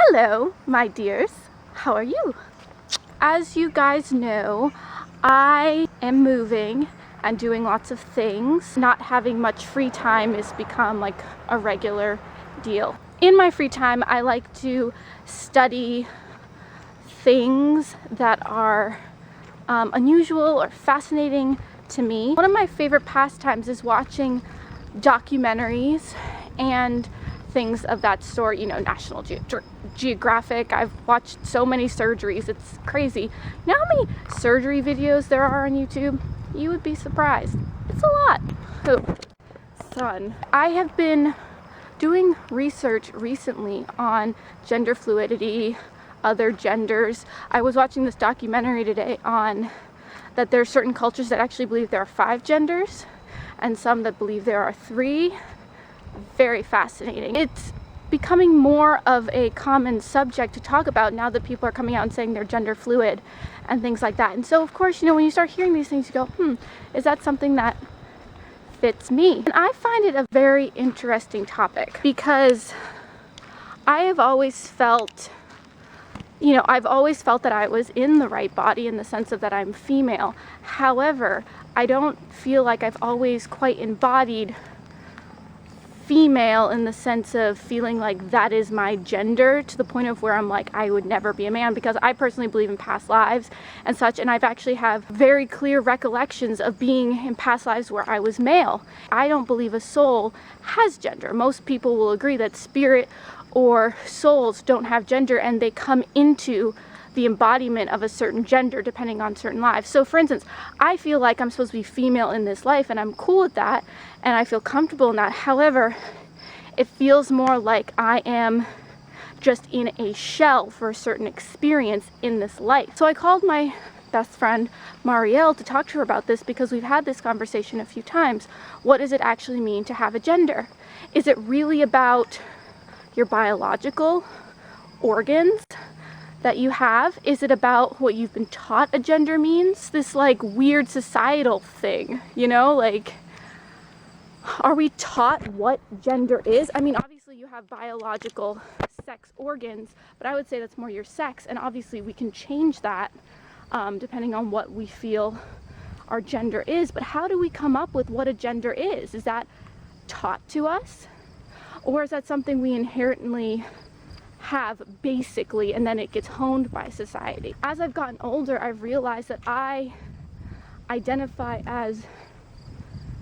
Hello, my dears. How are you? As you guys know, I am moving and doing lots of things. Not having much free time has become like a regular deal. In my free time, I like to study things that are unusual or fascinating to me. One of my favorite pastimes is watching documentaries and things of that sort, you know, National Geographic. I've watched so many surgeries, it's crazy. You know how many surgery videos there are on YouTube? You would be surprised. It's a lot. Oh, son. I have been doing research recently on gender fluidity, other genders. I was watching this documentary today on that there are certain cultures that actually believe there are 5 genders and some that believe there are 3. Very fascinating. It's becoming more of a common subject to talk about now that people are coming out and saying they're gender fluid and things like that. And so of course, you know, when you start hearing these things, you go, is that something that fits me? And I find it a very interesting topic because I have always felt, you know, I've always felt that I was in the right body in the sense of that I'm female. However, I don't feel like I've always quite embodied female in the sense of feeling like that is my gender, to the point of where I'm like, I would never be a man, because I personally believe in past lives and such, and I've actually have very clear recollections of being in past lives where I was male. I don't believe a soul has gender. Most people will agree that spirit or souls don't have gender and they come into the embodiment of a certain gender depending on certain lives. So for instance, I feel like I'm supposed to be female in this life and I'm cool with that and I feel comfortable in that. However, it feels more like I am just in a shell for a certain experience in this life. So I called my best friend Marielle to talk to her about this because we've had this conversation a few times. What does it actually mean to have a gender? Is it really about your biological organs that you have? Is it about what you've been taught a gender means? This like weird societal thing, you know, like, are we taught what gender is? I mean, obviously you have biological sex organs, but I would say that's more your sex, and obviously we can change that depending on what we feel our gender is. But how do we come up with what a gender is? Is that taught to us? Or is that something we inherently have basically, and then it gets honed by society? As I've gotten older, I've realized that I identify as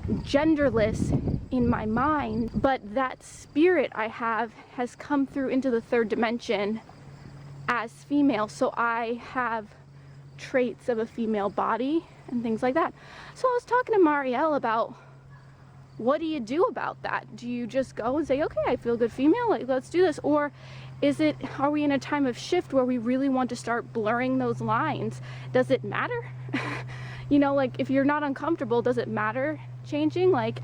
genderless in my mind, but that spirit I have has come through into the 3rd dimension as female, so I have traits of a female body and things like that. So I was talking to Marielle about, what do you do about that? Do you just go and say, okay, I feel good female, like, let's do this? Or are we in a time of shift where we really want to start blurring those lines? Does it matter? You know, like, if you're not uncomfortable, does it matter changing? Like,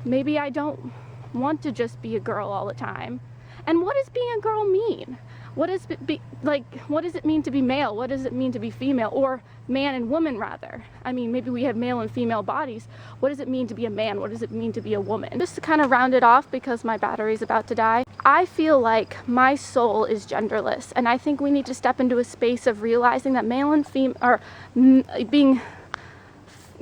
maybe I don't want to just be a girl all the time. And what does being a girl mean? What does it mean to be male? What does it mean to be female? Or man and woman, rather. I mean, maybe we have male and female bodies. What does it mean to be a man? What does it mean to be a woman? Just to kind of round it off, because my battery's about to die, I feel like my soul is genderless, and I think we need to step into a space of realizing that male and female, or being,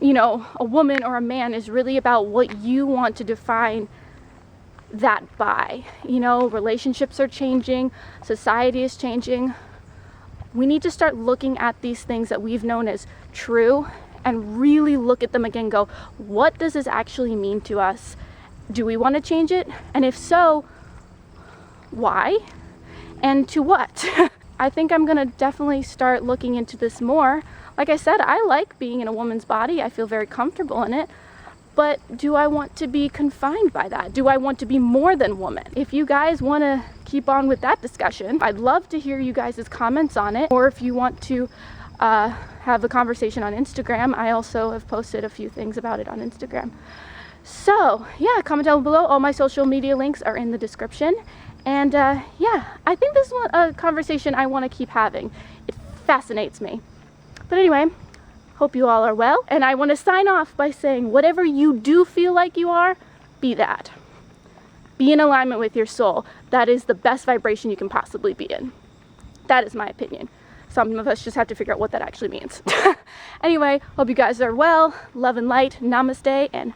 you know, a woman or a man is really about what you want to define that by. You know, relationships are changing, society is changing. We need to start looking at these things that we've known as true and really look at them again and go, what does this actually mean to us? Do we want to change it? And if so, why? And to what? I think I'm gonna definitely start looking into this more. Like I said, I like being in a woman's body. I feel very comfortable in it. But do I want to be confined by that? Do I want to be more than woman? If you guys want to keep on with that discussion, I'd love to hear you guys' comments on it. Or if you want to have a conversation on Instagram, I also have posted a few things about it on Instagram. So yeah, comment down below. All my social media links are in the description. And yeah, I think this is a conversation I want to keep having. It fascinates me. But anyway, hope you all are well, and I want to sign off by saying, whatever you do feel like you are, be that. Be in alignment with your soul. That is the best vibration you can possibly be in. That is my opinion. Some of us just have to figure out what that actually means. Anyway, hope you guys are well. Love and light. Namaste and